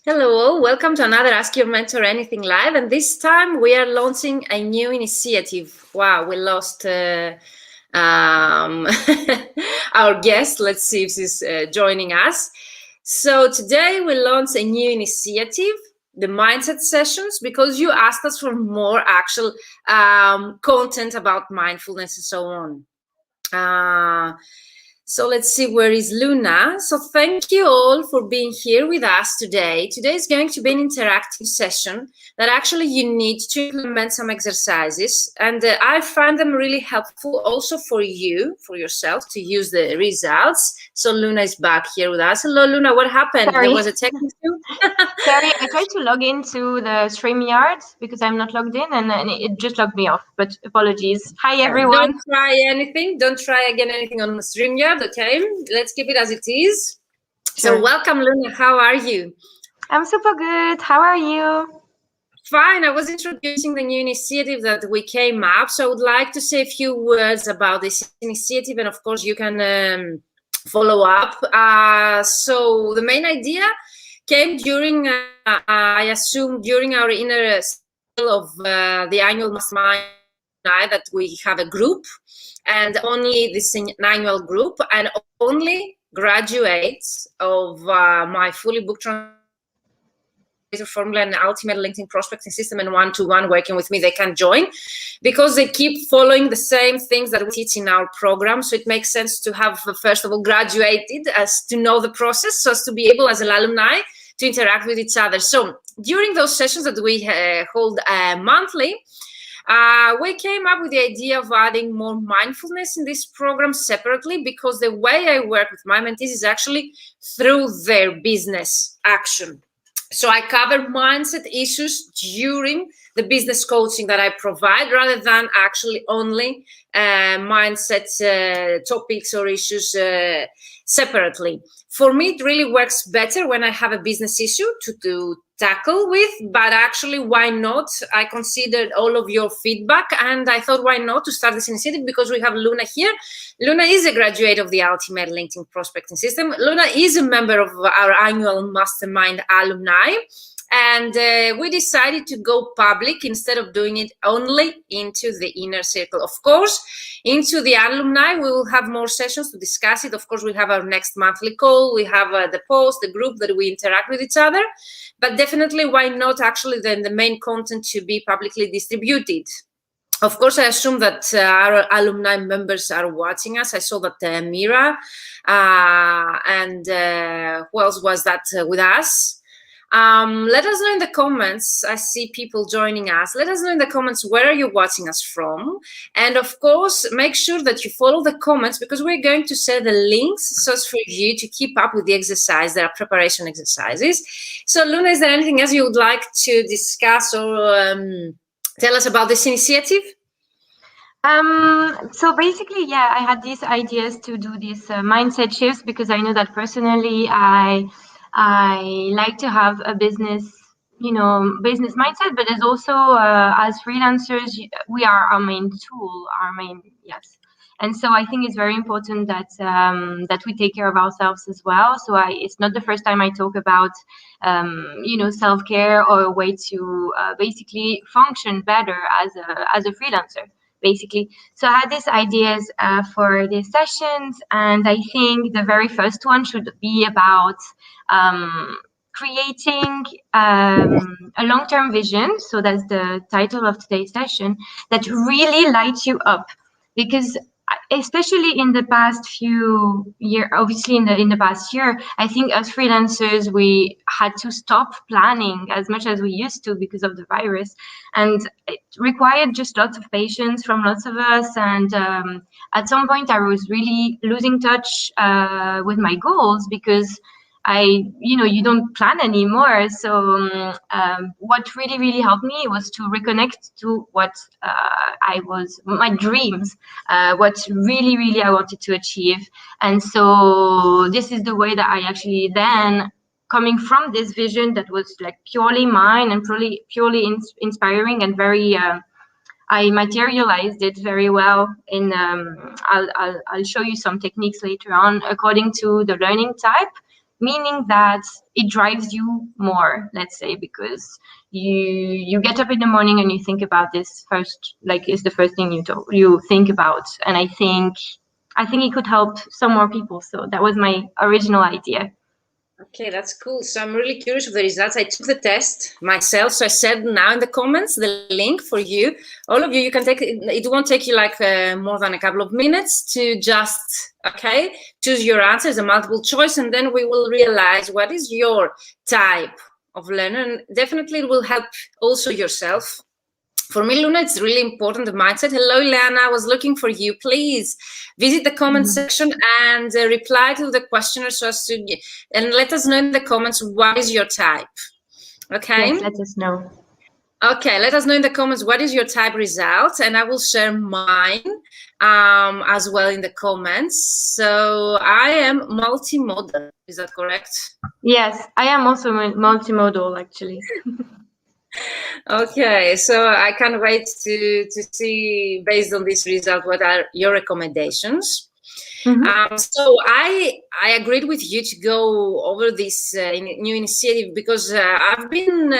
Hello all, welcome to another Ask Your Mentor Anything Live, and this time we are launching a new initiative. Wow, we lost our guest. Let's see if she's joining us. So today we launch a new initiative, the mindset sessions, because you asked us for more actual content about mindfulness and so on. So let's see, where is Luna? So thank you all for being here with us today. Today is going to be an interactive session that actually you need to implement some exercises. And I find them really helpful also for you, for yourself, to use the results. So Luna is back here with us. Hello, Luna, what happened? Sorry. There was a technical issue? Sorry, I tried to log into the StreamYard because I'm not logged in and it just logged me off, but apologies. Hi, everyone. Don't try anything. Don't try again anything on the StreamYard, okay? Let's keep it as it is. Sure. So welcome, Luna. How are you? I'm super good. How are you? Fine. I was introducing the new initiative that we came up. So I would like to say a few words about this initiative. And of course, you can follow up. So the main idea came during, I assume, during our inner cycle of the annual mastermind that we have a group, and only this annual group, and only graduates of my fully booked formula and ultimate LinkedIn prospecting system and one-to-one working with me, they can join, because they keep following the same things that we teach in our program. So it makes sense to have, first of all, graduated, as to know the process, so as to be able as an alumni to interact with each other. So during those sessions that we hold monthly, we came up with the idea of adding more mindfulness in this program separately, because the way I work with my mentees is actually through their business action. So I cover mindset issues during the business coaching that I provide, rather than actually only mindset topics or issues separately. For me, it really works better when I have a business issue to tackle with, but actually, why not? I considered all of your feedback, and I thought, why not to start this initiative, because we have Luna here. Luna is a graduate of the Ultimate LinkedIn Prospecting System. Luna is a member of our annual Mastermind alumni. And we decided to go public instead of doing it only into the inner circle. Of course, into the alumni, we will have more sessions to discuss it. Of course, we have our next monthly call. We have the post, the group that we interact with each other. But definitely, why not actually then the main content to be publicly distributed? Of course, I assume that our alumni members are watching us. I saw that Mira and who else was that with us? Let us know in the comments. I see people joining us. Let us know in the comments, where are you watching us from? And of course, make sure that you follow the comments, because we're going to share the links so as for you to keep up with the exercise. There are preparation exercises. So Luna, is there anything else you would like to discuss or tell us about this initiative? So basically, yeah, I had these ideas to do these mindset shifts, because I know that personally I like to have a business mindset, but there's also as freelancers, we are our main tool, yes. And so I think it's very important that that we take care of ourselves as well. So it's not the first time I talk about self-care, or a way to basically function better as a freelancer, basically. So I had these ideas for these sessions, and I think the very first one should be about creating a long-term vision. So that's the title of today's session, that really lights you up. Because especially in the past few years, obviously in the past year, I think as freelancers, we had to stop planning as much as we used to because of the virus. And it required just lots of patience from lots of us. And at some point, I was really losing touch with my goals, because you don't plan anymore. So what really helped me was to reconnect to what my dreams, what really I wanted to achieve. And so this is the way that I actually then, coming from this vision that was like purely mine and purely inspiring and very, I materialized it very well in, I'll show you some techniques later on according to the learning type. meaning that it drives you more, let's say, because you get up in the morning and you think about this first, like it's the first thing you think about. And I think it could help some more people. So that was my original idea. Okay, that's cool. So I'm really curious of the results. I took the test myself. So I said now in the comments, the link for you, all of you, you can take it. It won't take you like more than a couple of minutes to just, choose your answers, a multiple choice, and then we will realize what is your type of learner. And definitely it will help also yourself. For me, Luna, it's really important, the mindset. Hello, Ileana, I was looking for you. Please visit the comment section and reply to the questionnaire and let us know in the comments what is your type. Okay? Yes, let us know. Okay, let us know in the comments what is your type result, and I will share mine as well in the comments. So I am multimodal. Is that correct? Yes, I am also multimodal, actually. Okay, so I can't wait to see, based on this result, what are your recommendations. So I agreed with you to go over this new initiative because I've been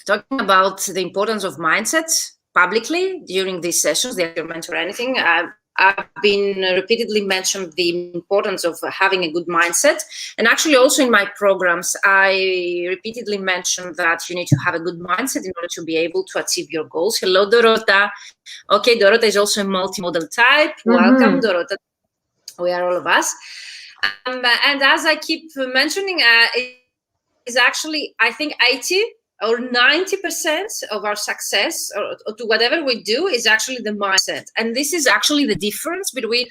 talking about the importance of mindset publicly during these sessions, the mentor or anything. I've been repeatedly mentioned the importance of having a good mindset. And actually also in my programs, I repeatedly mentioned that you need to have a good mindset in order to be able to achieve your goals. Hello, Dorota. Okay, Dorota is also a multimodal type. Welcome, Dorota. We are all of us. And as I keep mentioning, is actually, I think 80 or 90% of our success or to whatever we do is actually the mindset. And this is actually the difference between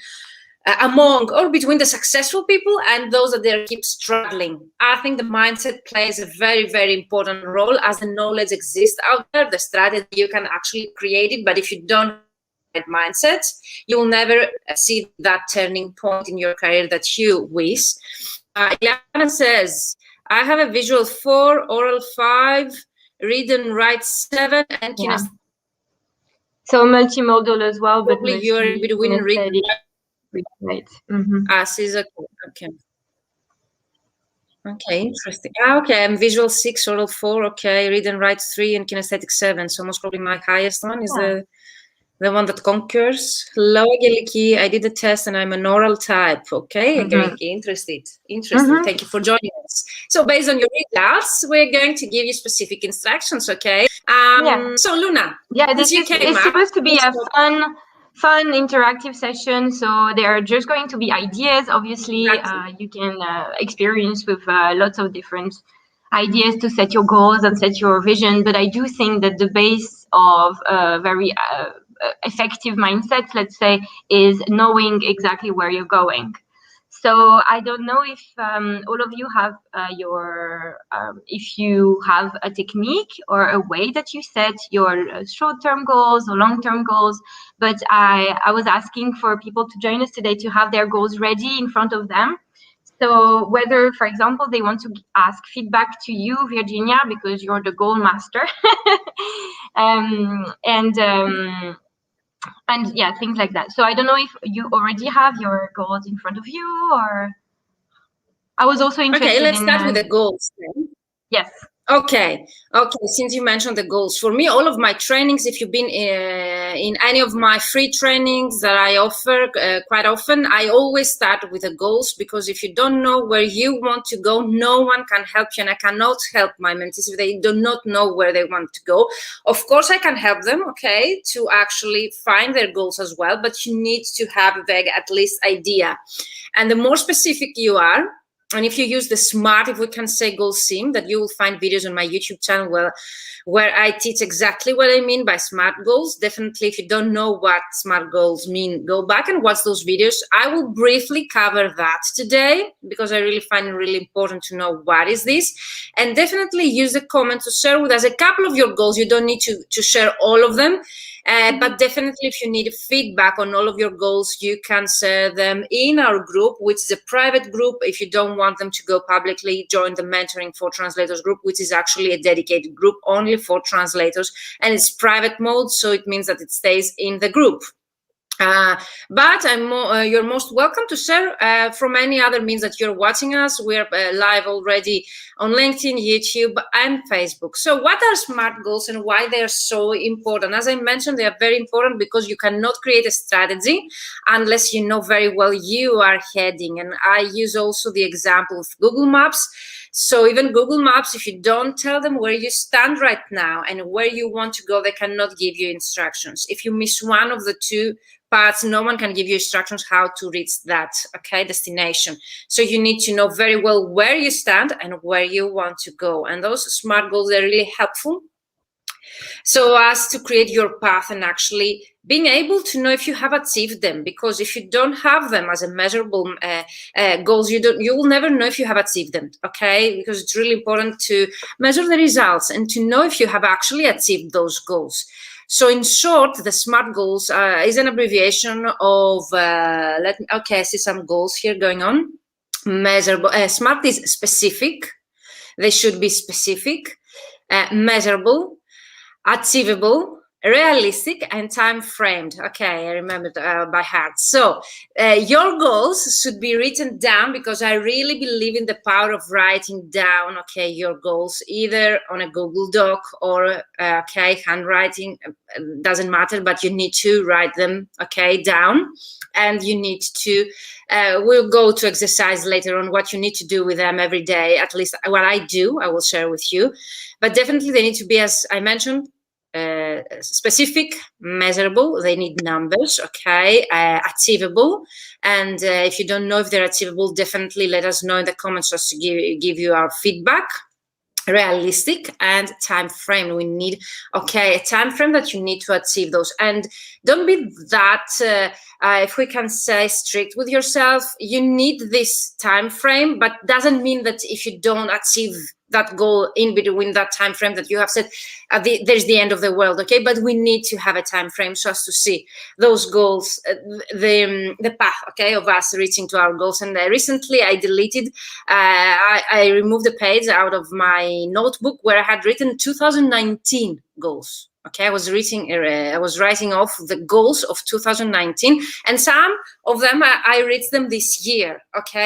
between the successful people and those that they keep struggling. I think the mindset plays a very, very important role. As the knowledge exists out there, the strategy, you can actually create it. But if you don't have the mindset, you will never see that turning point in your career that you wish. Ileana says, I have a visual 4, aural 5, read and write 7, and kinesthetic. So multimodal as well, but you're between read and write. Okay. Okay, interesting. Okay, I'm visual 6, aural 4. Okay, read and write 3, and kinesthetic 7. So most probably my highest one is the one that conquers. Hello, Angeliki. I did the test and I'm an aural type. Okay, Angeliki, interesting. Thank you for joining us. So based on your results, we're going to give you specific instructions, okay? So Luna. Yeah, it's supposed to be a fun interactive session. So there are just going to be ideas. Obviously, you can experience with lots of different ideas to set your goals and set your vision. But I do think that the base of a very effective mindset, let's say, is knowing exactly where you're going. So I don't know if all of you have if you have a technique or a way that you set your short-term goals or long-term goals, but I was asking for people to join us today to have their goals ready in front of them. So whether, for example, they want to ask feedback to you, Virginia, because you're the goal master, and yeah, things like that. So I don't know if you already have your goals in front of you, or I was also interested. Okay, let's start with the goals then. Yes. Okay. Since you mentioned the goals, for me, all of my trainings, if you've been in any of my free trainings that I offer quite often, I always start with the goals, because if you don't know where you want to go, no one can help you, and I cannot help my mentees if they do not know where they want to go. Of course, I can help them, to actually find their goals as well, but you need to have a vague, at least, idea. And the more specific you are, and if you use the SMART, if we can say, goal sim, that you will find videos on my YouTube channel where I teach exactly what I mean by SMART goals. Definitely, if you don't know what SMART goals mean, go back and watch those videos. I will briefly cover that today because I really find it really important to know what is this. And definitely use the comment to share with us a couple of your goals. You don't need to share all of them. But definitely, if you need feedback on all of your goals, you can share them in our group, which is a private group. If you don't want them to go publicly, join the Mentoring for Translators group, which is actually a dedicated group only for translators, and it's private mode, so it means that it stays in the group. But you're most welcome to share from any other means that you're watching us. We're live already on LinkedIn, YouTube, and Facebook. So what are SMART goals and why they are so important? As I mentioned, they are very important because you cannot create a strategy unless you know very well you are heading. And I use also the example of Google Maps. So even Google Maps, if you don't tell them where you stand right now and where you want to go, they cannot give you instructions. If you miss one of the two parts, no one can give you instructions how to reach that destination. So you need to know very well where you stand and where you want to go. And those SMART goals are really helpful so as to create your path and actually being able to know if you have achieved them. Because if you don't have them as a measurable goals, you will never know if you have achieved them. Okay, because it's really important to measure the results and to know if you have actually achieved those goals. So in short, the SMART goals is an abbreviation of, I see some goals here going on. Measurable, SMART is specific. They should be specific, measurable, achievable, realistic, and time framed. Okay, I remembered by heart. So your goals should be written down, because I really believe in the power of writing down your goals, either on a Google Doc or handwriting, doesn't matter, but you need to write them down. And you need to we'll go to exercise later on what you need to do with them every day. At least what I do, I will share with you. But definitely they need to be, as I mentioned, specific, measurable. They need numbers, achievable. And if you don't know if they're achievable, definitely let us know in the comments just to give you our feedback. Realistic and time frame. We need a time frame that you need to achieve those. And don't be that if we can say strict with yourself. You need this time frame, but doesn't mean that if you don't achieve that goal in between that time frame that you have said, there's the end of the world. But we need to have a time frame so as to see those goals, the path of us reaching to our goals. And recently I deleted, I removed the page out of my notebook where I had written 2019 goals. I was writing off the goals of 2019, and some of them I reached them this year.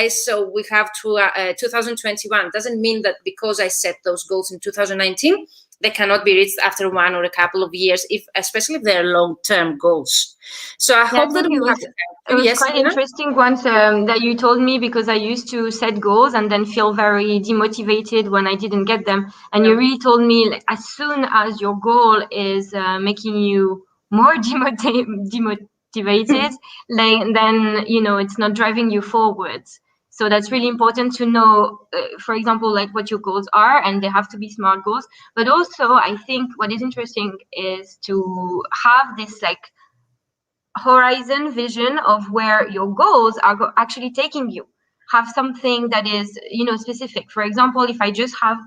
So we have to 2021. Doesn't mean that because I set those goals in 2019, they cannot be reached after one or a couple of years, especially if they're long-term goals. So I hope that it was quite interesting once that you told me, because I used to set goals and then feel very demotivated when I didn't get them. And you really told me, like, as soon as your goal is making you more demotivated, then it's not driving you forwards. So that's really important to know, for example, like what your goals are, and they have to be SMART goals. But also, I think what is interesting is to have this horizon vision of where your goals are actually taking you. Have something that is, specific. For example, if I just have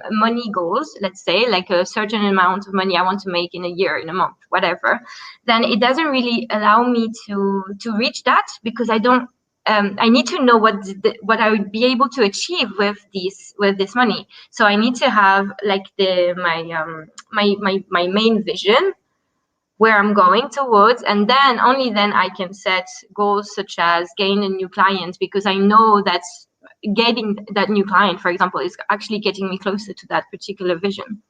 money goals, let's say, like a certain amount of money I want to make in a year, in a month, whatever, then it doesn't really allow me to reach that, because I don't. I need to know what I would be able to achieve with this money. So I need to have like my main vision, where I'm going towards, and then only then I can set goals such as gain a new client, because I know that getting that new client, for example, is actually getting me closer to that particular vision.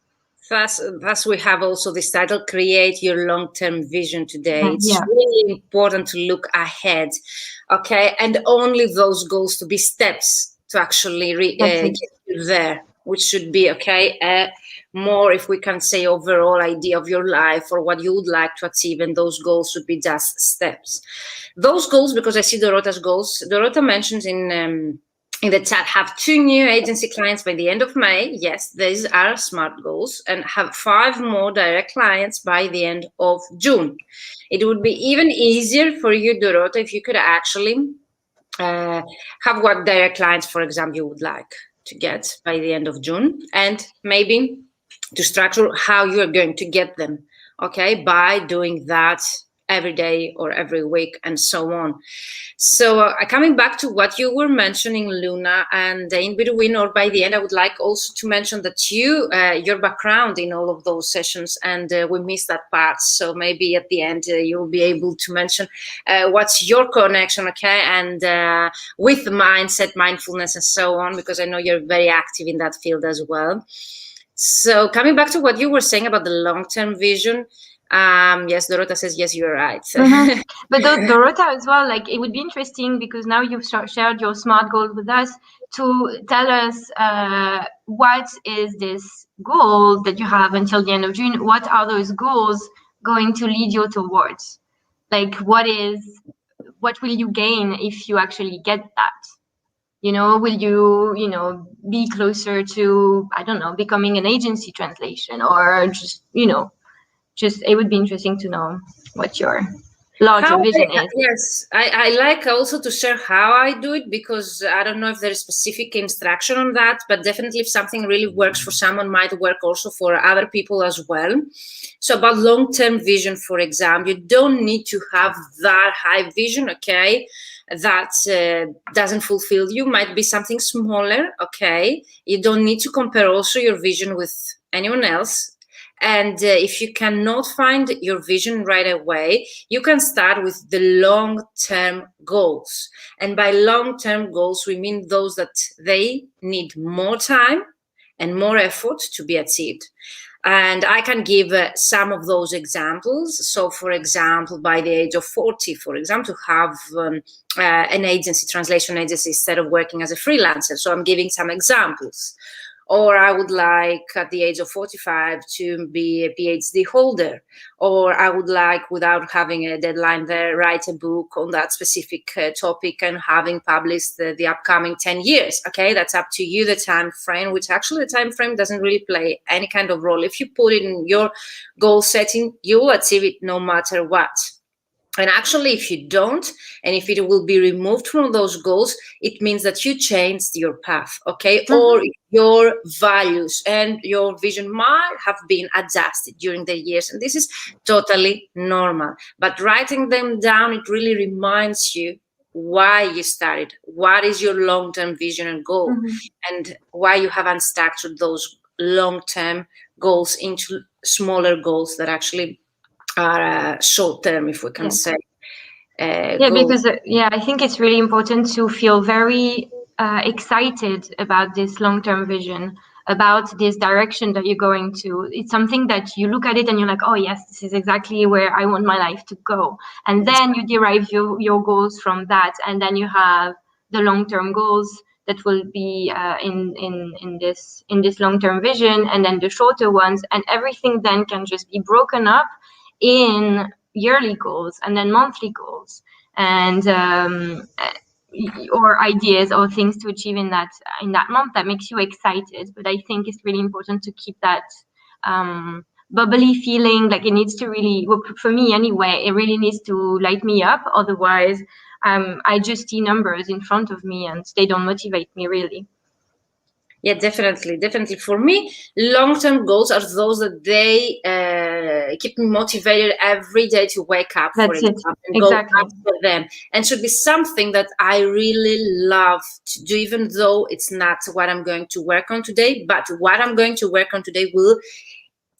Thus we have also this title, Create Your Long-Term Vision today. It's really important to look ahead, and only those goals to be steps to actually get you there, which should be more, if we can say, overall idea of your life or what you would like to achieve, and those goals should be just steps. Those goals, because I see Dorota's goals. Dorota mentions in the chat, have 2 new agency clients by the end of May. Yes, these are SMART goals, and have 5 more direct clients by the end of June. It would be even easier for you, Dorota, if you could actually have what direct clients, for example, you would like to get by the end of June, and maybe to structure how you are going to get them, by doing that every day or every week, and so on. So coming back to what you were mentioning, Luna, and in between or by the end, I would like also to mention that your background in all of those sessions, and we missed that part. So maybe at the end, you'll be able to mention what's your connection, okay, and with mindset, mindfulness, and so on, because I know you're very active in that field as well. So coming back to what you were saying about the long-term vision, yes, Dorota says, yes, you're right. Mm-hmm. But Dorota as well, like it would be interesting because now you've shared your SMART goal with us to tell us what is this goal that you have until the end of June? What are those goals going to lead you towards? Like what will you gain if you actually get that? Will you, be closer to, I don't know, becoming an agency translation, or just it would be interesting to know what your larger vision is. Yes, I like also to share how I do it, because I don't know if there is specific instruction on that, but definitely if something really works for someone, might work also for other people as well. So about long-term vision, for example, you don't need to have that high vision, okay, that doesn't fulfill you. Might be something smaller, okay. You don't need to compare also your vision with anyone else. And if you cannot find your vision right away, you can start with the long-term goals. And by long-term goals, we mean those that they need more time and more effort to be achieved. And I can give some of those examples. So, for example, by the age of 40, for example, to have an agency, translation agency, instead of working as a freelancer. So I'm giving some examples. Or I would like at the age of 45 to be a PhD holder. Or I would like, without having a deadline there, write a book on that specific topic and having published the upcoming 10 years. Okay, that's up to you, the time frame, which actually the time frame doesn't really play any kind of role. If you put it in your goal setting, you will achieve it no matter what. And actually, if you don't, and if it will be removed from those goals, it means that you changed your path, okay? Mm-hmm. Or your values and your vision might have been adjusted during the years. And this is totally normal. But writing them down, it really reminds you why you started, what is your long-term vision and goal, mm-hmm. and why you have unstructured those long-term goals into smaller goals that actually are short term, if we can say. Because I think it's really important to feel very excited about this long-term vision, about this direction that you're going to. It's something that you look at it and you're like, oh yes, this is exactly where I want my life to go. And then you derive your goals from that, and then you have the long-term goals that will be in this long-term vision, and then the shorter ones, and everything then can just be broken up in yearly goals and then monthly goals, and or ideas or things to achieve in that month that makes you excited. But I think it's really important to keep that bubbly feeling. Like it needs to really, well, for me anyway, it really needs to light me up. Otherwise I just see numbers in front of me and they don't motivate me really. Yeah, definitely. For me, long-term goals are those that they keep me motivated every day to wake up, for example, and exactly. Go after them. And should be something that I really love to do, even though it's not what I'm going to work on today. But what I'm going to work on today will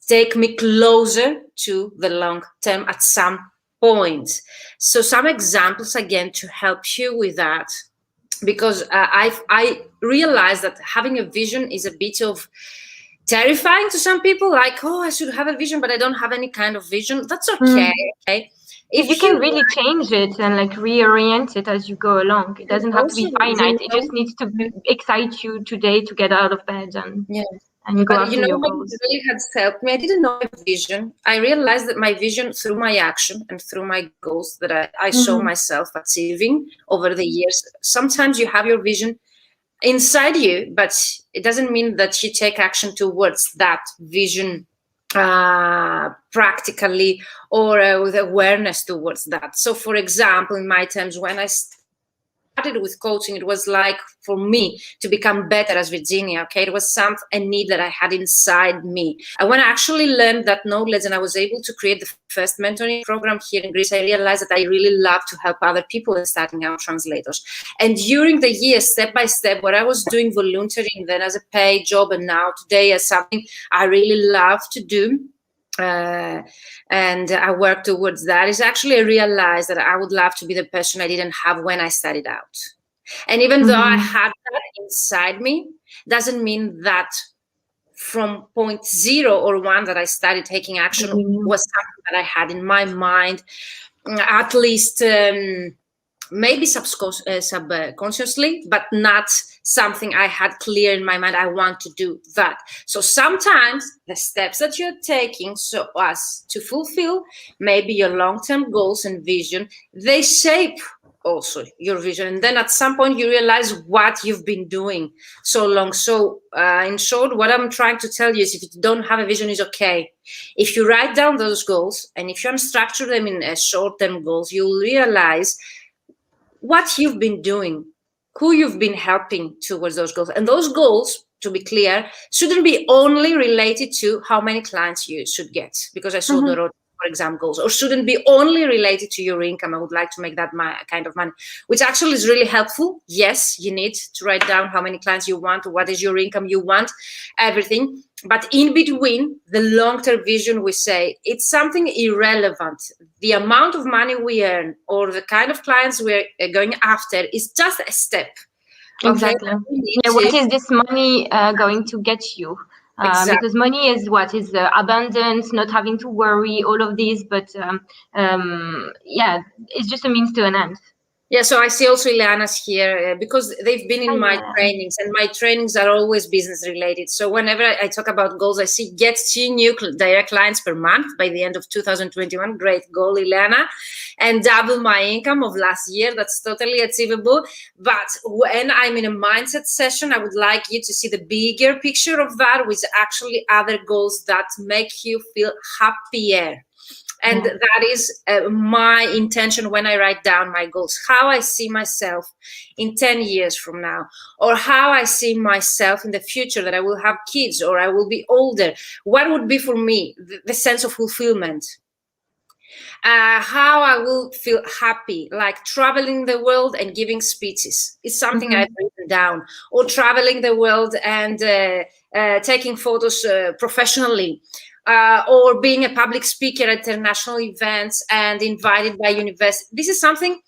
take me closer to the long term at some point. So some examples, again, to help you with that. Because I realized that having a vision is a bit of terrifying to some people. Like, oh, I should have a vision, but I don't have any kind of vision. That's okay. Okay. If you can really change it and like reorient it as you go along. It doesn't have to be finite. It just needs to excite you today to get out of bed and go after your goals. It really has helped me. I didn't know my vision. I realized that my vision, through my action and through my goals that I saw myself achieving over the years. Sometimes you have your vision inside you, but it doesn't mean that you take action towards that vision practically or with awareness towards that. So, for example, in my terms, when I with coaching, it was like for me to become better as Virginia. Okay, it was a need that I had inside me. And when I actually learned that knowledge and I was able to create the first mentoring program here in Greece, I realized that I really love to help other people in starting out translators. And during the years, step by step, what I was doing volunteering, then as a paid job, and now today as something I really love to do. And I work towards that, is actually I realized that I would love to be the person I didn't have when I started out. And even though I had that inside me, doesn't mean that from point 0 or 1 that I started taking action was something that I had in my mind, at least maybe subconsciously, but not something I had clear in my mind. I want to do that. So sometimes the steps that you're taking so as to fulfill maybe your long-term goals and vision, they shape also your vision. And then at some point you realize what you've been doing so long. So in short, what I'm trying to tell you is if you don't have a vision, is okay. If you write down those goals and if you unstructure them in short-term goals, you'll realize what you've been doing, who you've been helping towards those goals. And those goals, to be clear, shouldn't be only related to how many clients you should get, because I saw the road, for example, goals, or shouldn't be only related to your income. I would like to make that my kind of money, which actually is really helpful. Yes, you need to write down how many clients you want, what is your income you want, everything. But in between, the long-term vision, we say, it's something irrelevant. The amount of money we earn or the kind of clients we're going after is just a step. Exactly. Okay? What is this money going to get you? Exactly. Because money is what is abundance, not having to worry, all of these. But yeah, it's just a means to an end. Yeah, so I see also Ileana's here because they've been in my trainings, and my trainings are always business related. So whenever I talk about goals, I see get 2 new direct clients per month by the end of 2021. Great goal, Ileana. And double my income of last year. That's totally achievable. But when I'm in a mindset session, I would like you to see the bigger picture of that, with actually other goals that make you feel happier. And that is my intention when I write down my goals, how I see myself in 10 years from now, or how I see myself in the future, that I will have kids or I will be older. What would be for me the sense of fulfillment? How I will feel happy, like traveling the world and giving speeches. It's something I've written down, or traveling the world and taking photos professionally. Or being a public speaker at international events and invited by university. This is something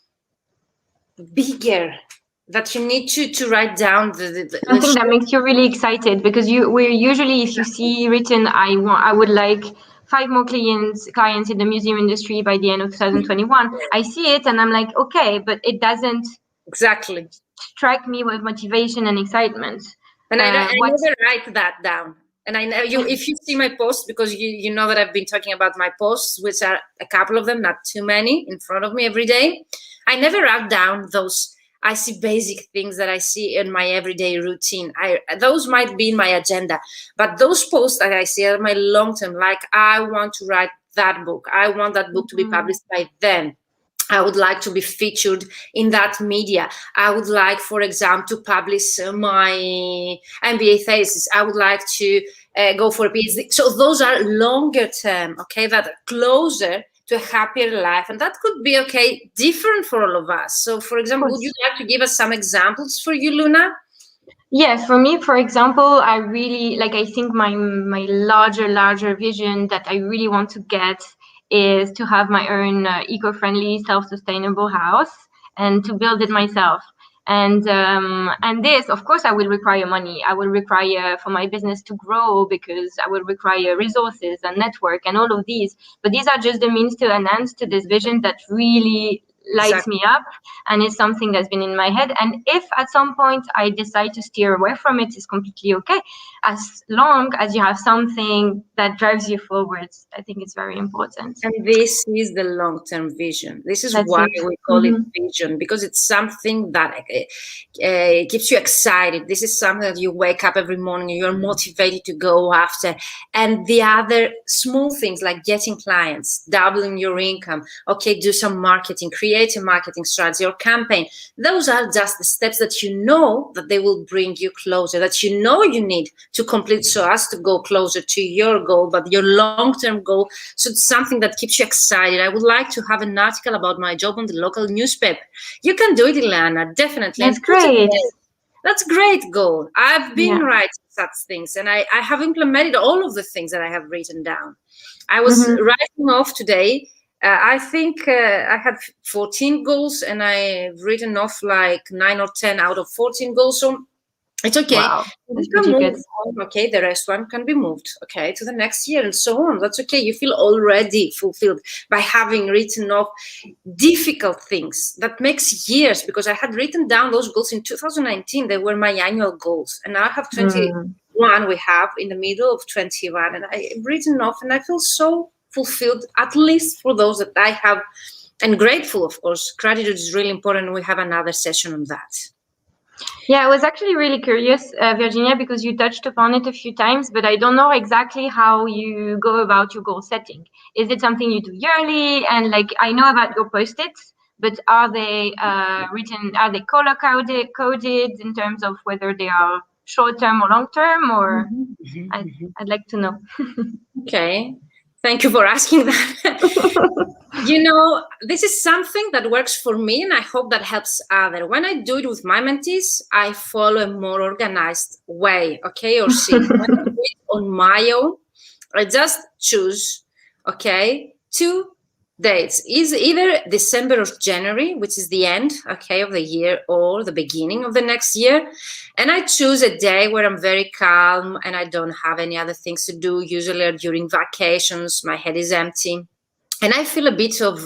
bigger that you need to write down. Something that makes you really excited, because we're usually, if you see written, I would like 5 more clients in the museum industry by the end of 2021. I see it and I'm like, okay, but it doesn't exactly strike me with motivation and excitement. And I never write that down. And I know you, if you see my posts, because you know that I've been talking about my posts, which are a couple of them, not too many, in front of me every day. I never write down those. I see basic things that I see in my everyday routine. Those might be in my agenda, but those posts that I see are my long-term, like I want to write that book. I want that book to be published by then. I would like to be featured in that media. I would like, for example, to publish my MBA thesis. I would like to go for a PhD. So those are longer term, okay, that are closer to a happier life. And that could be, okay, different for all of us. So, for example, would you like to give us some examples for you, Luna? Yeah, for me, for example, I really, I think my larger vision that I really want to get is to have my own eco-friendly, self-sustainable house and to build it myself. And this, of course, I will require money. I will require for my business to grow, because I will require resources and network and all of these. But these are just the means to an end to this vision that really lights me up, and it's something that's been in my head. And if at some point I decide to steer away from it, it's completely okay, as long as you have something that drives you forwards. I think it's very important. And this is the long-term vision. This is why we call it vision, because it's something that keeps you excited. This is something that you wake up every morning and you're motivated to go after. And the other small things like getting clients, doubling your income, okay, do some marketing, create create a marketing strategy or campaign. Those are just the steps that you know that they will bring you closer, that you know you need to complete so as to go closer to your goal, but your long-term goal. So it's something that keeps you excited. I would like to have an article about my job on the local newspaper. You can do it, Ileana, definitely. That's great. That's a great goal. I've been writing such things, and I have implemented all of the things that I have written down. I was writing off today. I think I had 14 goals, and I've written off like 9 or 10 out of 14 goals. So it's okay. Wow. You can move on. Okay, the rest one can be moved. Okay, to the next year and so on. That's okay. You feel already fulfilled by having written off difficult things. That makes years, because I had written down those goals in 2019. They were my annual goals, and now I have 21. We have in the middle of 21, and I've written off, and I feel so fulfilled, at least for those that I have, and grateful, of course. Gratitude is really important. We have another session on that. Yeah, I was actually really curious, Virginia, because you touched upon it a few times, but I don't know exactly how you go about your goal setting. Is it something you do yearly? And like, I know about your post-its, but are they written, are they color coded in terms of whether they are short-term or long-term, or I'd like to know. Okay, thank you for asking that. You know, this is something that works for me, and I hope that helps others. When I do it with my mentees, I follow a more organized way, okay, or scene. When I do it on my own, I just choose, okay, 2 dates. Is either December or January, which is the end, okay, of the year, or the beginning of the next year. And I choose a day where I'm very calm and I don't have any other things to do. Usually during vacations, my head is empty. And I feel a bit of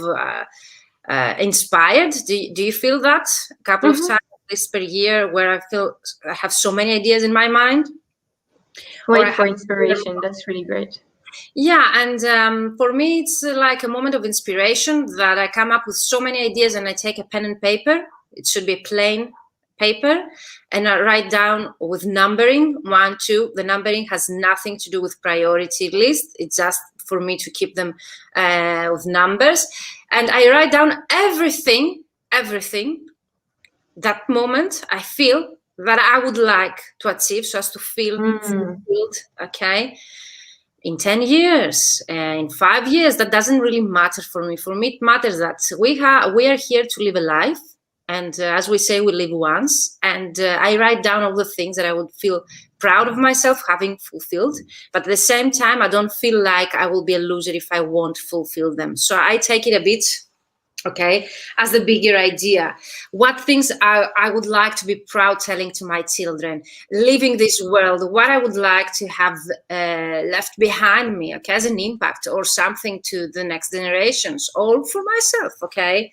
inspired. Do you feel that? A couple of times at least per year, where I feel I have so many ideas in my mind. Wait for inspiration. That's really great. Yeah, and for me, it's like a moment of inspiration that I come up with so many ideas, and I take a pen and paper. It should be plain paper, and I write down with numbering 1, 2. The numbering has nothing to do with priority list. It's just for me to keep them with numbers, and I write down everything that moment I feel that I would like to achieve, so as to feel fulfilled. Okay, in 10 years, in 5 years, that doesn't really matter for me. For me, it matters that we are here to live a life. And as we say, we live once. And I write down all the things that I would feel proud of myself having fulfilled. But at the same time, I don't feel like I will be a loser if I won't fulfill them. So I take it a bit, okay, as the bigger idea. What things I would like to be proud telling to my children, leaving this world, what I would like to have left behind me, okay, as an impact or something to the next generations, all for myself, okay?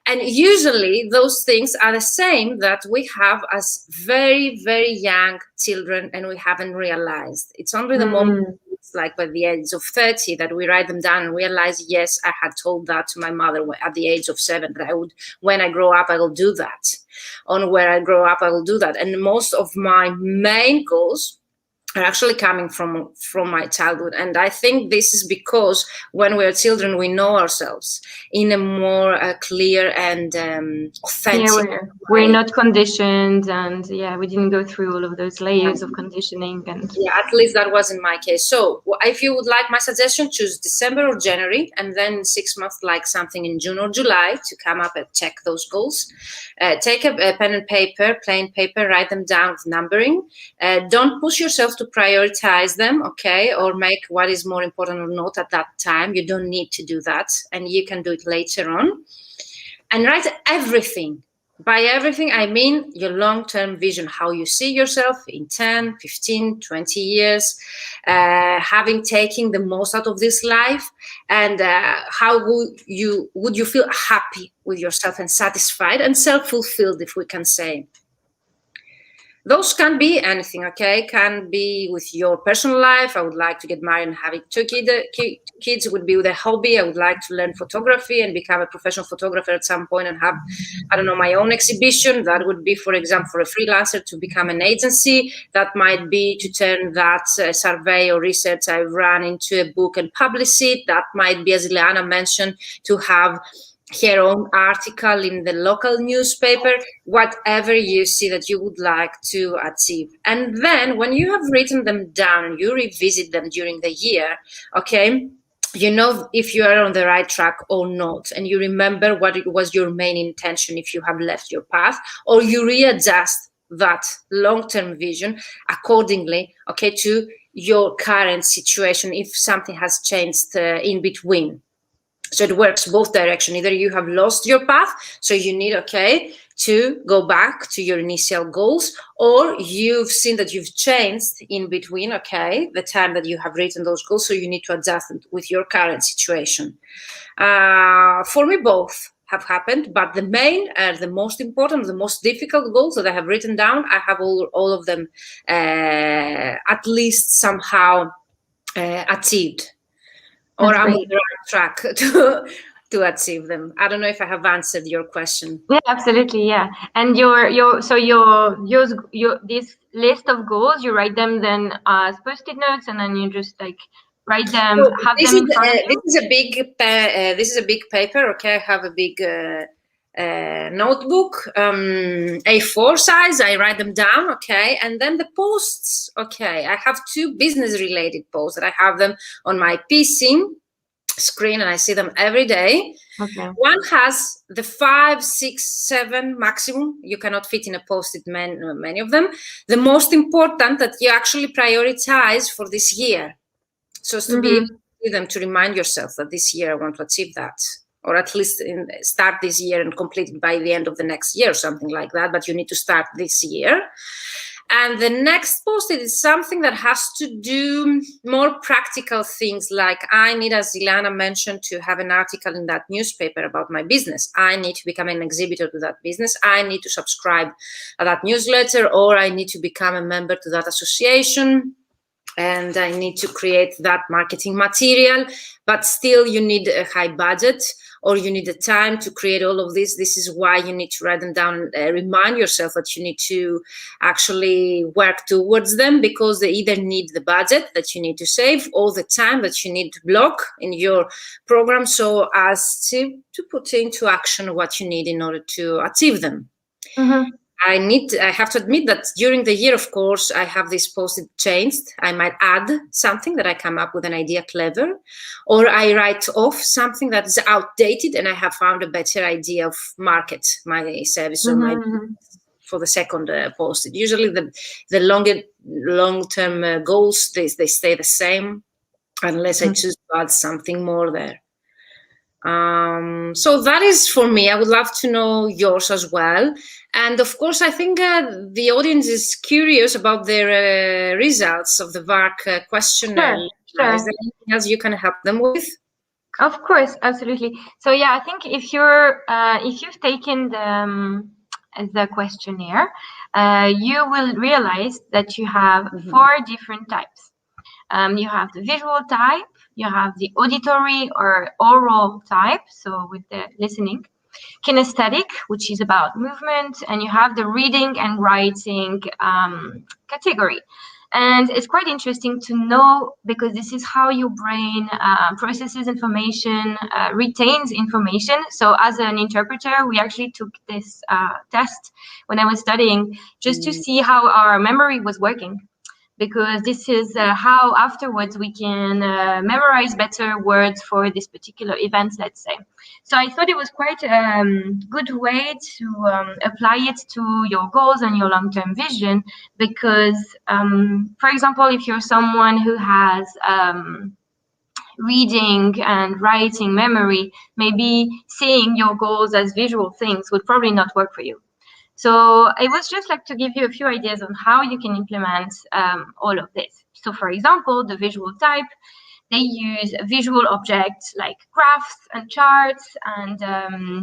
And usually those things are the same that we have as very, very young children, and we haven't realized. It's only the moment, it's like by the age of 30, that we write them down and realize, yes, I had told that to my mother at the age of 7, that I would, when I grow up, I will do that. On where I grow up, I will do that. And most of my main goals are actually coming from my childhood. And I think this is because when we're children, we know ourselves in a more clear and authentic way. We're not conditioned, and we didn't go through all of those layers of conditioning. And at least that was in my case. So if you would like my suggestion, choose December or January, and then 6 months, like something in June or July, to come up and check those goals. Take a pen and paper, plain paper, write them down with numbering. Don't push yourself to prioritize them, okay, or make what is more important or not at that time. You don't need to do that, and you can do it later on. And write everything. By everything, I mean your long-term vision, how you see yourself in 10, 15, 20 years, having taken the most out of this life, and how would you feel happy with yourself and satisfied and self-fulfilled, if we can say. Those can be anything, okay? Can be with your personal life. I would like to get married and having 2 kids. Would be with a hobby. I would like to learn photography and become a professional photographer at some point and have, I don't know, my own exhibition. That would be, for example, for a freelancer to become an agency. That might be to turn that survey or research I run into a book and publish it. That might be, as Ileana mentioned, to have her own article in the local newspaper, whatever you see that you would like to achieve. And then when you have written them down and you revisit them during the year, okay, you know if you are on the right track or not, and you remember what it was your main intention if you have left your path, or you readjust that long-term vision accordingly, okay, to your current situation if something has changed in between. So it works both directions. Either you have lost your path, so you need, okay, to go back to your initial goals, or you've seen that you've changed in between, okay, the time that you have written those goals, so you need to adjust them with your current situation. For me, both have happened, but the main, the most important, the most difficult goals that I have written down, I have all of them at least somehow achieved. Or I'm on the right track to achieve them. I don't know if I have answered your question. Yeah, absolutely. Yeah. And this list of goals, you write them then as post-it notes, and then you just like write them, So have them in front of you. This is a big paper. Okay, I have a big notebook, A4 size. I write them down. Okay, and then the posts. Okay, I have 2 business-related posts that I have them on my PC screen, and I see them every day. Okay. One has the 5, 6, 7 maximum. You cannot fit in a post-it many of them. The most important that you actually prioritize for this year. So as to be able to do them, to remind yourself that this year I want to achieve that, or at least start this year and complete it by the end of the next year, or something like that. But you need to start this year. And the next post-it is something that has to do more practical things, like I need, as Ilana mentioned, to have an article in that newspaper about my business. I need to become an exhibitor to that business. I need to subscribe to that newsletter, or I need to become a member to that association. And I need to create that marketing material, but still you need a high budget, or you need the time to create all of this. This is why you need to write them down and remind yourself that you need to actually work towards them, because they either need the budget that you need to save, or the time that you need to block in your program, so as to put into action what you need in order to achieve them. I have to admit that during the year, of course, I have this post-it changed. I might add something that I come up with an idea clever, or I write off something that is outdated and I have found a better idea of market my service or my for the second post-it. Usually the long-term goals, they stay the same unless I choose to add something more there. So that is for me. I would love to know yours as well. And of course, I think the audience is curious about the results of the VARK questionnaire. Sure. Is there anything else you can help them with? Of course, absolutely. So yeah, I think if you've taken the questionnaire, you will realize that you have 4 different types. You have the visual type, you have the auditory or aural type, so with the listening, kinesthetic, which is about movement, and you have the reading and writing category. And it's quite interesting to know, because this is how your brain processes information, retains information. So as an interpreter, we actually took this test when I was studying, just to see how our memory was working, because this is how afterwards we can memorize better words for this particular event, let's say. So I thought it was quite a good way to apply it to your goals and your long-term vision, because, for example, if you're someone who has reading and writing memory, maybe seeing your goals as visual things would probably not work for you. So it was just like to give you a few ideas on how you can implement all of this. So for example, the visual type, they use visual objects like graphs and charts, and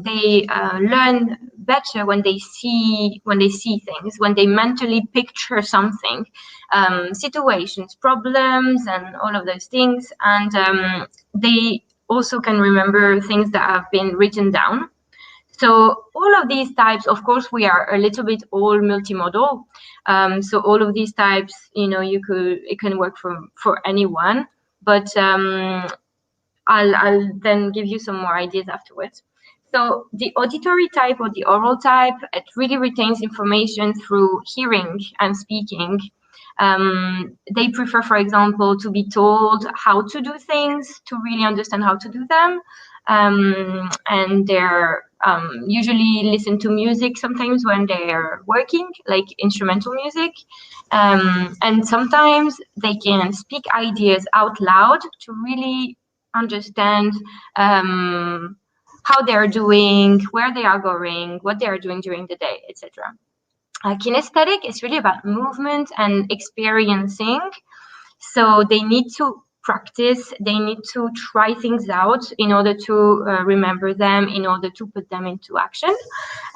they learn better when they see things, when they mentally picture something, situations, problems, and all of those things. And they also can remember things that have been written down. So all of these types, of course, we are a little bit all multimodal. So all of these types, it can work for anyone. But I'll then give you some more ideas afterwards. So the auditory type or the oral type, it really retains information through hearing and speaking. They prefer, for example, to be told how to do things, to really understand how to do them. And they're usually listen to music sometimes when they're working, like instrumental music. And sometimes they can speak ideas out loud to really understand how they are doing, where they are going, what they are doing during the day, etc. Kinesthetic is really about movement and experiencing. So they need to practice, they need to try things out in order to remember them, in order to put them into action.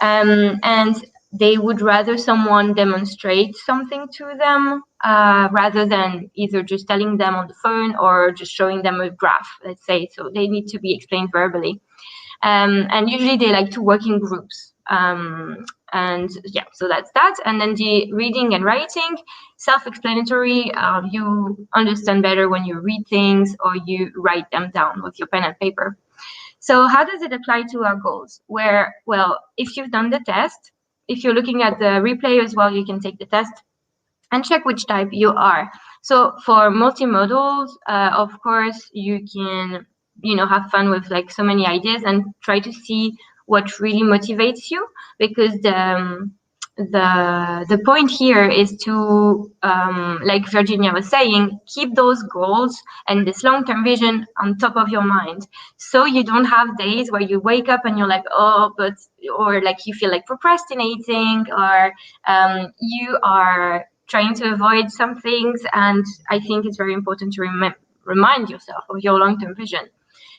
And they would rather someone demonstrate something to them rather than either just telling them on the phone or just showing them a graph, let's say. So they need to be explained verbally. And usually they like to work in groups. And yeah, so that's that. And then the reading and writing, self-explanatory. You understand better when you read things or you write them down with your pen and paper. So how does it apply to our goals? Where, well, if you've done the test, if you're looking at the replay as well, you can take the test and check which type you are. So for multimodals, of course, you can, have fun with like so many ideas and try to see what really motivates you, because the point here is to, like Virginia was saying, keep those goals and this long-term vision on top of your mind, so you don't have days where you wake up and you're like, or like you feel like procrastinating, or you are trying to avoid some things. And I think it's very important to remind yourself of your long-term vision.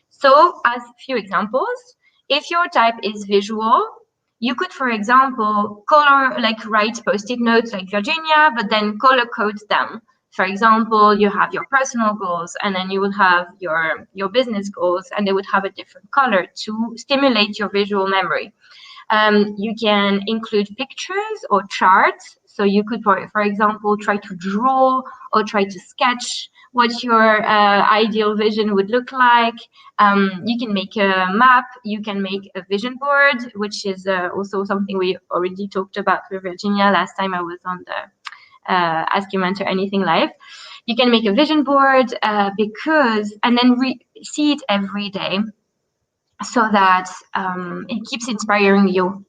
So as a few examples, if your type is visual, you could, for example, write post-it notes like Virginia, but then color code them. For example, you have your personal goals, and then you will have your business goals, and they would have a different color to stimulate your visual memory. You can include pictures or charts. So you could, for example, try to draw or try to sketch what your ideal vision would look like. You can make a map, you can make a vision board, which is also something we already talked about with Virginia last time I was on the Ask You Mentor Anything Live. You can make a vision board and then see it every day, so that it keeps inspiring you.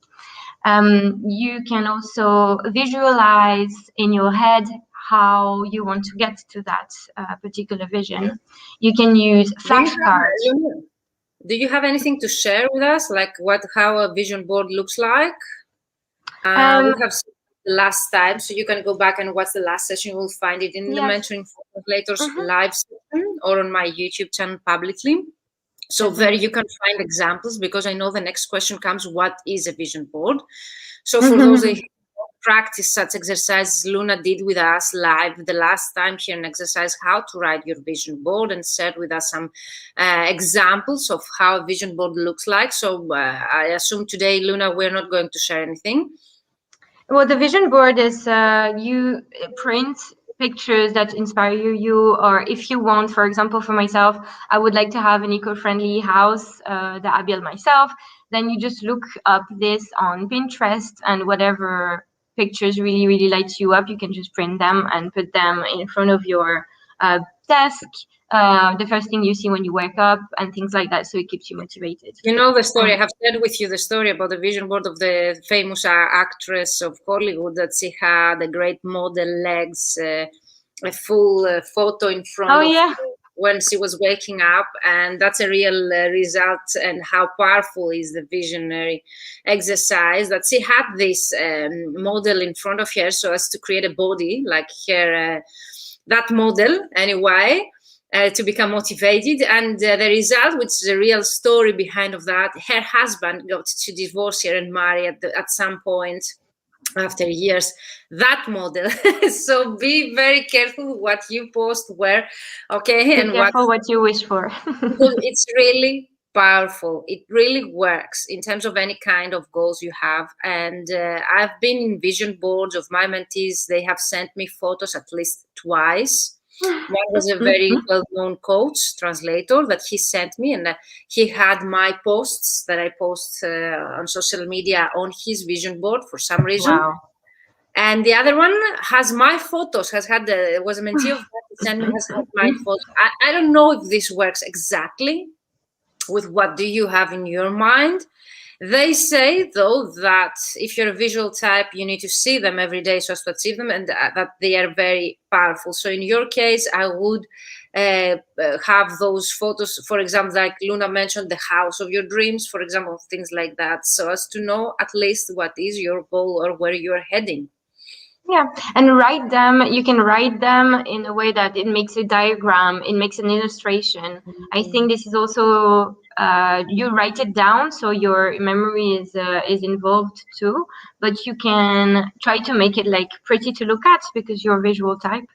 You can also visualize in your head how you want to get to that particular vision. You can use flashcards. Do you have anything to share with us, like how a vision board looks like? We have seen the last time, so you can go back and watch the last session. You will find it in the Mentoring for Translators live session or on my YouTube channel publicly. So there you can find examples, because I know the next question comes, what is a vision board? So for those who practice such exercises, Luna did with us live the last time here an exercise how to write your vision board, and shared with us some examples of how a vision board looks like. So I assume today, Luna, we're not going to share anything. Well, the vision board is you print pictures that inspire you, or if you want, for example, for myself, I would like to have an eco-friendly house that I build myself. Then you just look up this on Pinterest, and whatever pictures really, really light you up, you can just print them and put them in front of your desk, the first thing you see when you wake up, and things like that, so it keeps you motivated. You know the story, I have shared with you the story about the vision board of the famous actress of Hollywood, that she had a great model legs, a full photo in front of when she was waking up, and that's a real result, and how powerful is the visionary exercise, that she had this model in front of her so as to create a body like her, that model anyway, to become motivated. And the result, which is a real story behind of that, her husband got to divorce her and marry at some point after years that model. So be very careful what you post where, okay, be and careful what you wish for. Because it's really powerful. It really works in terms of any kind of goals you have. And I've been in vision boards of my mentees. They have sent me photos at least twice One was a very well-known coach, translator, that he sent me, and he had my posts that I post on social media on his vision board for some reason. Wow. And the other one has my photos, was a mentee of that, sent me, has had my photos. I don't know if this works exactly with what do you have in your mind. They say, though, that if you're a visual type, you need to see them every day so as to achieve them, and that they are very powerful. So in your case, I would have those photos, for example, like Luna mentioned, the house of your dreams, for example, things like that, so as to know at least what is your goal or where you're heading. Yeah, and write them. You can write them in a way that it makes a diagram, it makes an illustration. I think this is also you write it down, so your memory is involved too. But you can try to make it like pretty to look at because you're a visual type.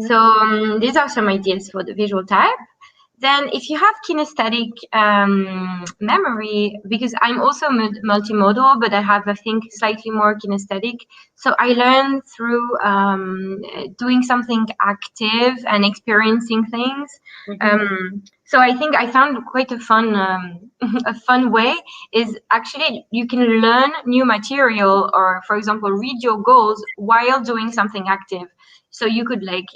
So these are some ideas for the visual type. Then if you have kinesthetic memory, because I'm also multimodal, but I have, I think, slightly more kinesthetic. So I learn through doing something active and experiencing things. So I think I found quite a fun way is actually you can learn new material or, for example, read your goals while doing something active. So you could like,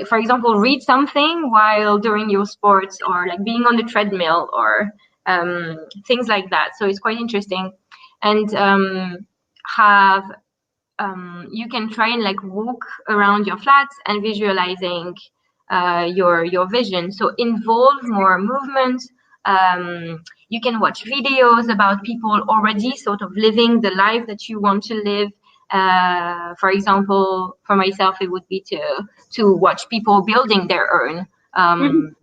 for example, read something while doing your sports or like being on the treadmill or things like that. So it's quite interesting. And you can try and like walk around your flats and visualizing your vision. So involve more movement. You can watch videos about people already sort of living the life that you want to live. For example, for myself, it would be to watch people building their own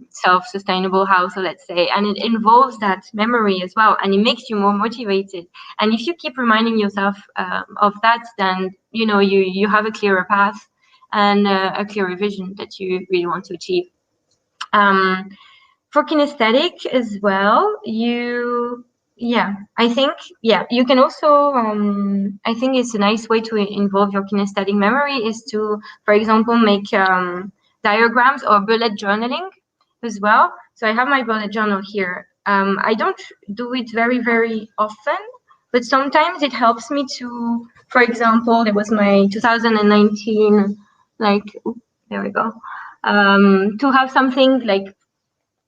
self-sustainable house, let's say, and it involves that memory as well, and it makes you more motivated. And if you keep reminding yourself of that, then you have a clearer path and a clearer vision that you really want to achieve. For kinesthetic as well, I think you can also I think it's a nice way to involve your kinesthetic memory is to, for example, make diagrams or bullet journaling as well. So I have my bullet journal here. I don't do it very, very often, but sometimes it helps me to, for example, it was my 2019, there we go, to have something like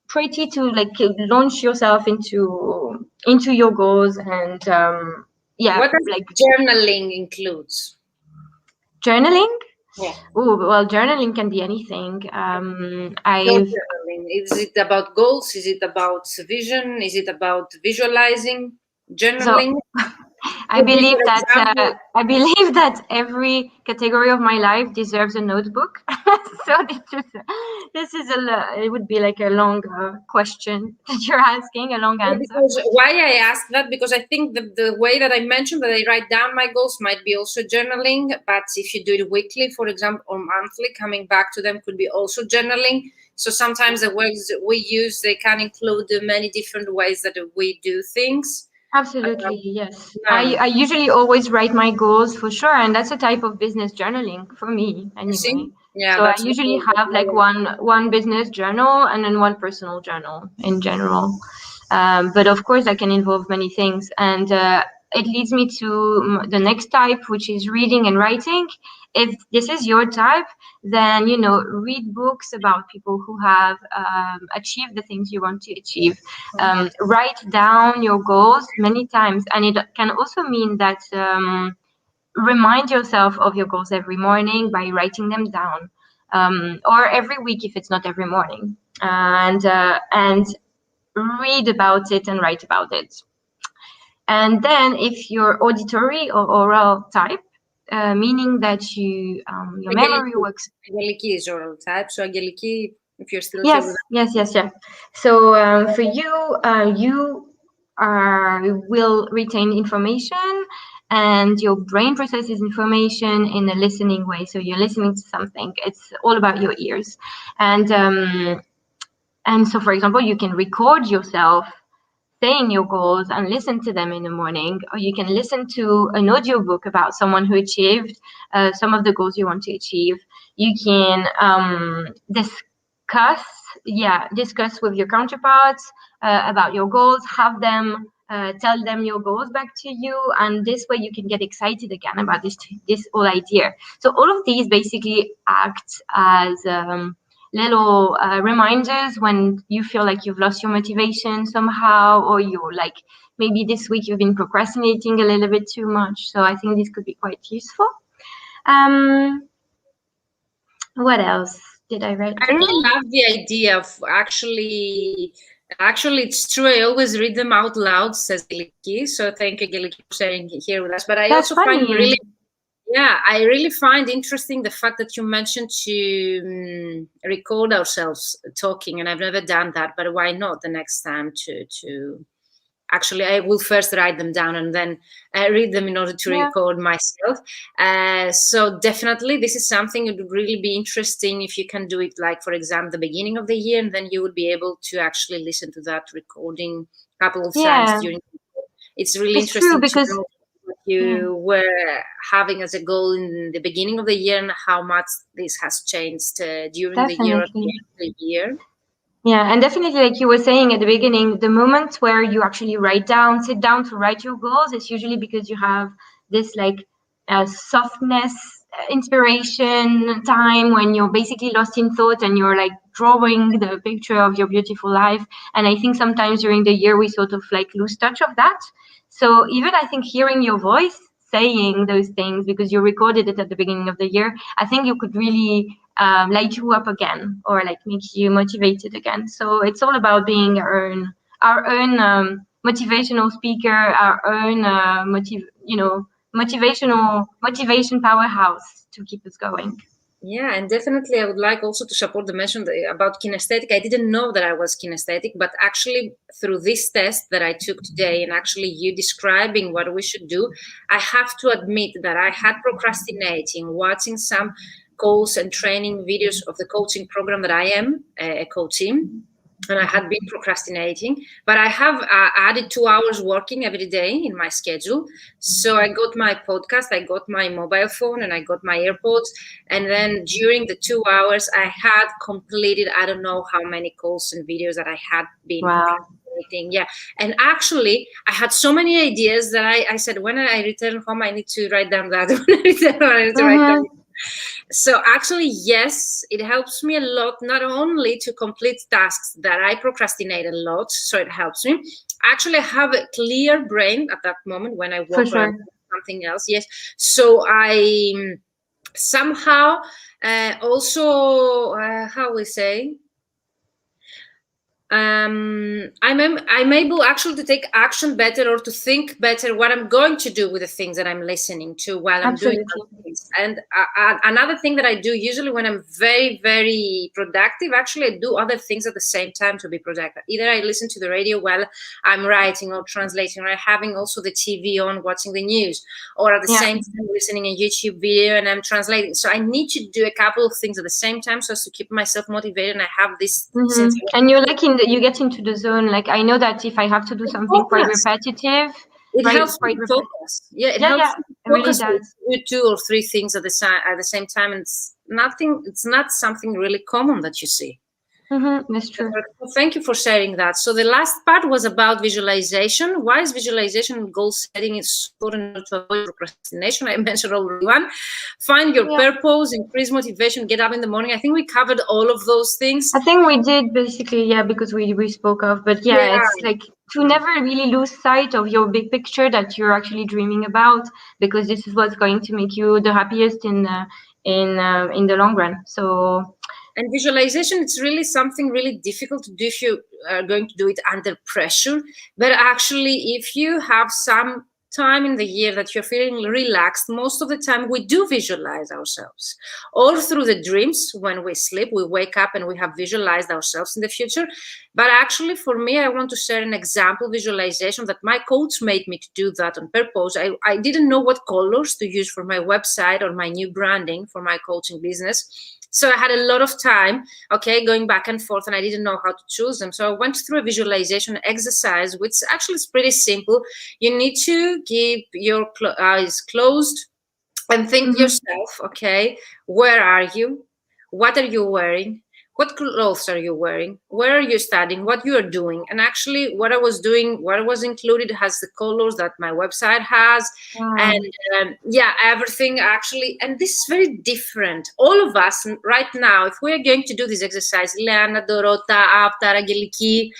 pretty to like launch yourself into your goals. And what does like journaling includes? Journaling? Yeah. Oh, well, journaling can be anything. Journaling. Is it about goals? Is it about vision? Is it about visualizing? Journaling. So, I believe that every category of my life deserves a notebook. So it would be like a long question that you're asking, a long answer. Because why I ask that, because I think the way that I mentioned that I write down my goals might be also journaling, but if you do it weekly, for example, or monthly, coming back to them could be also journaling. So sometimes the words we use, they can include many different ways that we do things. Absolutely, yes. I usually always write my goals for sure, and that's a type of business journaling for me anyway. Yeah, so I usually have like one business journal and then one personal journal in general. But of course, that can involve many things, and it leads me to the next type, which is reading and writing. If this is your type, then read books about people who have achieved the things you want to achieve. Write down your goals many times, and it can also mean that remind yourself of your goals every morning by writing them down, or every week if it's not every morning, and read about it and write about it. And then if you're auditory or oral type, meaning that your memory works. Angeliki is oral type. So Angeliki, if you're still yes. So for you, you will retain information, and your brain processes information in a listening way. So you're listening to something. It's all about your ears, and so for example, you can record yourself saying your goals and listen to them in the morning, or you can listen to an audiobook about someone who achieved some of the goals you want to achieve. You can discuss with your counterparts about your goals, have them tell them your goals back to you, and this way you can get excited again about this whole idea. So all of these basically act as little reminders when you feel like you've lost your motivation somehow, or you're like, maybe this week you've been procrastinating a little bit too much. So I think this could be quite useful. What else did I write? I really love the idea of actually, it's true. I always read them out loud, says Geliki. So thank you, Geliki, for sharing here with us. But I also find really, I really find interesting the fact that you mentioned to record ourselves talking, and I've never done that. But why not the next time to actually, I will first write them down and then read them in order to record myself. So definitely this is something that would really be interesting if you can do it, like, for example, the beginning of the year, and then you would be able to actually listen to that recording a couple of times during the year. It's really interesting because to know what you were having as a goal in the beginning of the year and how much this has changed during the year, at the end of the year. Yeah, and definitely, like you were saying at the beginning, the moment where you actually sit down to write your goals, it's usually because you have this like softness, inspiration time when you're basically lost in thought and you're like drawing the picture of your beautiful life. And I think sometimes during the year we sort of like lose touch of that. So even I think hearing your voice saying those things because you recorded it at the beginning of the year, I think you could really light you up again, or like makes you motivated again. So it's all about being our own motivational speaker, our own motivation powerhouse to keep us going. Yeah, and definitely I would like also to support the mention about kinesthetic. I didn't know that I was kinesthetic, but actually through this test that I took today and actually you describing what we should do, I have to admit that I had procrastinating, watching some calls and training videos of the coaching program that I am a coach in. And I had been procrastinating, but I have added 2 hours working every day in my schedule. So I got my podcast, I got my mobile phone, and I got my AirPods. And then during the 2 hours, I had completed, I don't know how many calls and videos that I had been procrastinating. Yeah. And actually, I had so many ideas that I said, when I return home, I need to write down that. When I return home, I need to write down. So actually, yes, it helps me a lot, not only to complete tasks that I procrastinate a lot, so it helps me. Actually, I have a clear brain at that moment when I work on something else. Yes. So I somehow also, how we say, I'm able actually to take action better, or to think better what I'm going to do with the things that I'm listening to while I'm doing things. And another thing that I do usually when I'm very, very productive, actually I do other things at the same time to be productive. Either I listen to the radio while I'm writing or translating, or having also the TV on, watching the news, or at the same time listening a YouTube video and I'm translating. So I need to do a couple of things at the same time so as to keep myself motivated, and I have this sense of, and you're like you get into the zone. Like I know that if I have to do something quite repetitive, it helps me focus. Yeah, it helps me focus. Really does. Do 2 or 3 things at the same time, and it's not something really common that you see. That's true. Well, thank you for sharing that. So the last part was about visualization. Why is visualization and goal setting is important to avoid procrastination? I mentioned already one. Find your purpose, increase motivation, get up in the morning. I think we covered all of those things. I think we did basically, because we spoke of, but it's like to never really lose sight of your big picture that you're actually dreaming about, because this is what's going to make you the happiest in the long run. So. And visualization, it's really something really difficult to do if you are going to do it under pressure. But actually, if you have some time in the year that you're feeling relaxed, most of the time we do visualize ourselves. Or through the dreams, when we sleep, we wake up and we have visualized ourselves in the future. But actually, for me, I want to share an example visualization that my coach made me to do that on purpose. I didn't know what colors to use for my website or my new branding for my coaching business. So I had a lot of time, going back and forth, and I didn't know how to choose them. So I went through a visualization exercise, which actually is pretty simple. You need to keep your eyes closed and think yourself, where are you? What are you wearing? What clothes are you wearing? Where are you studying? What you are doing? And actually, what I was doing, what was included has the colors that my website has, and yeah, everything actually. And this is very different. All of us right now, if we are going to do this exercise, Leana, Dorota, Aptar, Angeliki,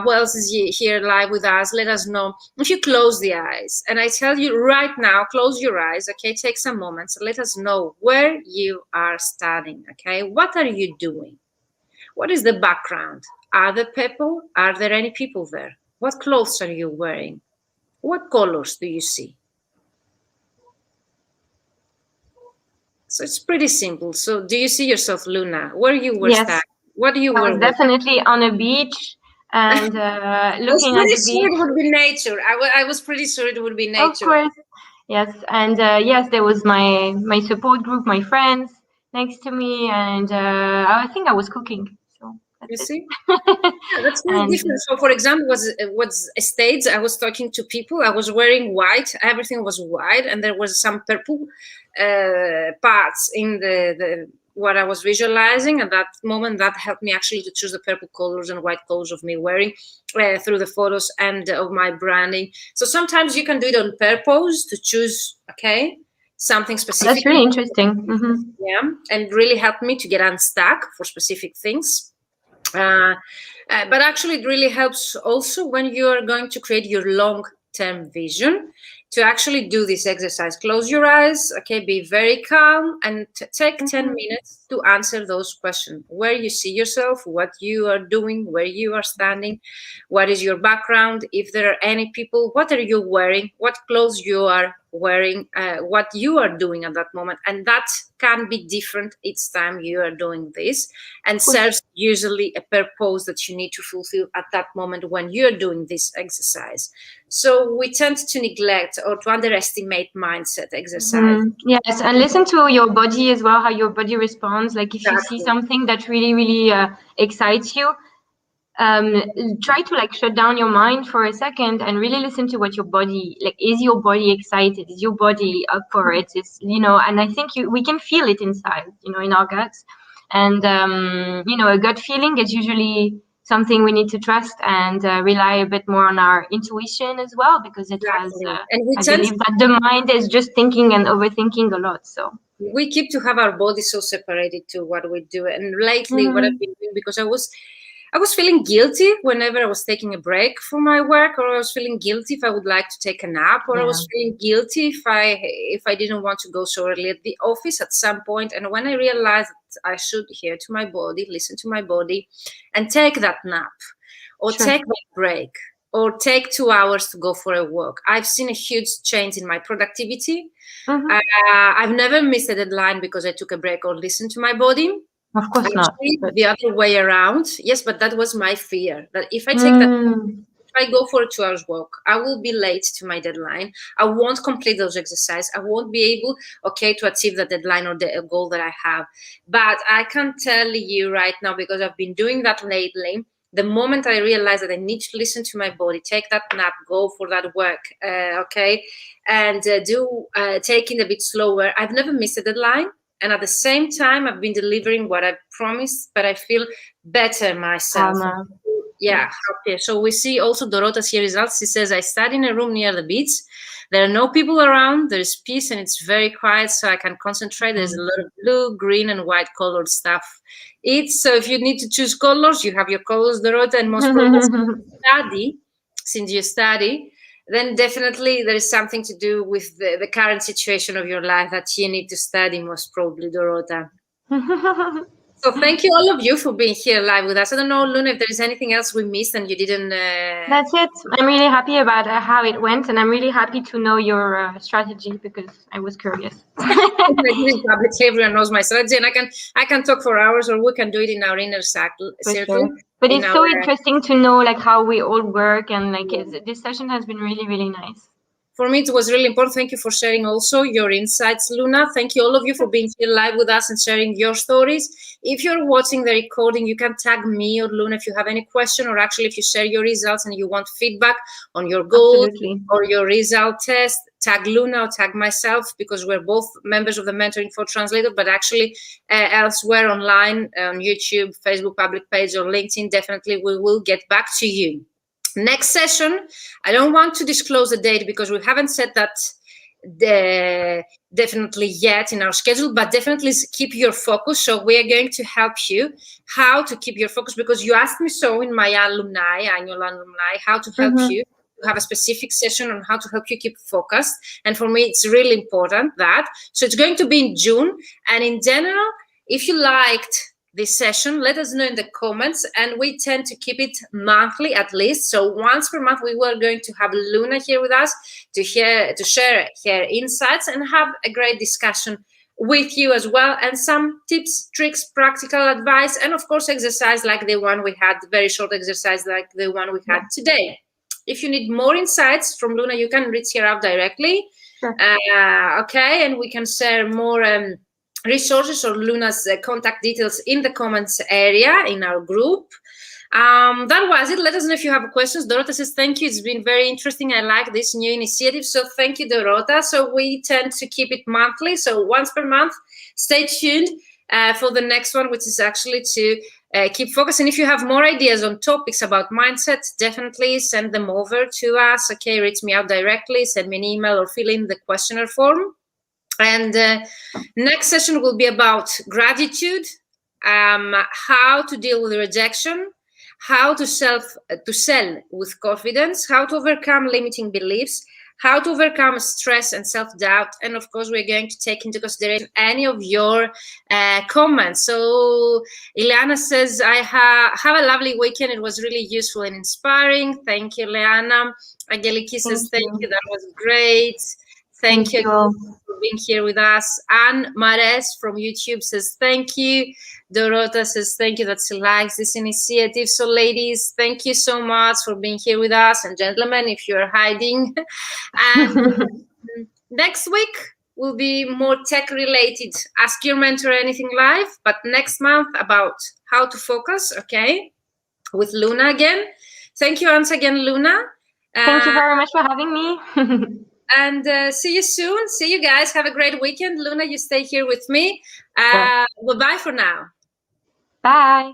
who else is here live with us? Let us know. If you close the eyes, and I tell you right now, close your eyes, okay? Take some moments. Let us know where you are studying, okay? What are you doing? What is the background? Are there people? Are there any people there? What clothes are you wearing? What colors do you see? So it's pretty simple. So do you see yourself, Luna, where you were studying? What do you I were was definitely on a beach and looking at the beach. Sure it would be nature. I was pretty sure it would be nature. Of course, yes. And yes, there was my support group, my friends next to me, and I think I was cooking. So that's you it. See? Yeah, that's very different. So, for example, was states. I was talking to people. I was wearing white. Everything was white, and there was some purple parts in the what I was visualizing at that moment. That helped me actually to choose the purple colors and white colors of me wearing through the photos and of my branding. So sometimes you can do it on purpose to choose, okay, something specific. That's really interesting. Yeah, and really helped me to get unstuck for specific things. But actually, it really helps also when you are going to create your long-term vision to actually do this exercise. Close your eyes, okay, be very calm, and take 10 minutes to answer those questions. Where you see yourself, what you are doing, where you are standing, what is your background, if there are any people, what are you wearing, what clothes you are wearing, what you are doing at that moment. And that can be different each time you are doing this, and serves usually a purpose that you need to fulfill at that moment when you're doing this exercise. So we tend to neglect or to underestimate mindset exercise. Yes, and listen to your body as well, how your body responds. Like if you see something that really excites you, try to like shut down your mind for a second and really listen to what your body, like, is your body excited? Is your body up for it? It's, and I think we can feel it inside, in our guts. And, a gut feeling is usually something we need to trust and rely a bit more on our intuition as well, because it has, I believe that the mind is just thinking and overthinking a lot. So we keep to have our body so separated to what we do. And lately, what I've been doing, because I was feeling guilty whenever I was taking a break from my work, or I was feeling guilty if I would like to take a nap, or I was feeling guilty if I didn't want to go so early at the office at some point. And when I realized that I should hear to my body, listen to my body, and take that nap, or take that break, or take 2 hours to go for a walk, I've seen a huge change in my productivity. I've never missed a deadline because I took a break or listened to my body. Of course not. The other way around. Yes, but that was my fear, that if I take if I go for a 2 hours walk, I will be late to my deadline. I won't complete those exercises. I won't be able, to achieve the deadline or the goal that I have. But I can tell you right now, because I've been doing that lately, the moment I realize that I need to listen to my body, take that nap, go for that work, and taking a bit slower, I've never missed a deadline. And at the same time, I've been delivering what I promised, but I feel better myself. Happier. So we see also Dorota's here results. She says, I study in a room near the beach. There are no people around. There is peace and it's very quiet, so I can concentrate. There's a lot of blue, green, and white colored stuff. So if you need to choose colors, you have your colors, Dorota, and most probably since you study, then definitely there is something to do with the current situation of your life that you need to study, most probably, Dorota. So thank you, all of you, for being here live with us. I don't know, Luna, if there is anything else we missed and you didn't... That's it. I'm really happy about how it went, and I'm really happy to know your strategy, because I was curious. Everyone knows my strategy, and I can talk for hours, or we can do it in our inner circle. Sure. But it's so interesting to know like how we all work, and like this session has been really, really nice. For me, it was really important. Thank you for sharing also your insights, Luna. Thank you, all of you, for being here live with us and sharing your stories. If you're watching the recording, you can tag me or Luna if you have any question, or actually if you share your results and you want feedback on your goals or your result test. tag Luna or tag myself, because we're both members of the Mentoring for Translators, but actually elsewhere online on YouTube, Facebook public page, or LinkedIn, definitely we will get back to you. Next session, I don't want to disclose the date because we haven't set that definitely yet in our schedule, but definitely keep your focus. So we are going to help you how to keep your focus, because you asked me so in my annual alumni, how to help you have a specific session on how to help you keep focused. And for me, it's really important that. So it's going to be in June. And in general, if you liked this session, let us know in the comments, and we tend to keep it monthly at least. So once per month we were going to have Luna here with us to share her insights and have a great discussion with you as well, and some tips, tricks, practical advice, and of course exercise like the one we had, very short exercise like the one we had today. If you need more insights from Luna, you can reach her out directly. Sure. Okay, and we can share more resources or Luna's contact details in the comments area in our group. That was it. Let us know if you have questions. Dorota says, thank you. It's been very interesting. I like this new initiative. So thank you, Dorota. So we tend to keep it monthly. So once per month, stay tuned for the next one, which is actually to keep focus. And if you have more ideas on topics about mindset, definitely send them over to us. Okay, reach me out directly, send me an email, or fill in the questionnaire form. And next session will be about gratitude, how to deal with rejection, how to sell with confidence, how to overcome limiting beliefs, how to overcome stress and self-doubt, and of course we're going to take into consideration any of your comments. So Ileana says, I have a lovely weekend. It was really useful and inspiring. Thank you, Ileana. Angeliki says, thank you. That was great. Thank you for being here with us. Anne Mares from YouTube says, thank you. Dorota says, thank you that she likes this initiative. So ladies, thank you so much for being here with us. And gentlemen, if you're hiding. And next week will be more tech related. Ask Your Mentor Anything live. But next month about how to focus, okay, with Luna again. Thank you once again, Luna. Thank you very much for having me. And see you soon. See you guys. Have a great weekend. Luna, you stay here with me. Bye-bye for now. Bye.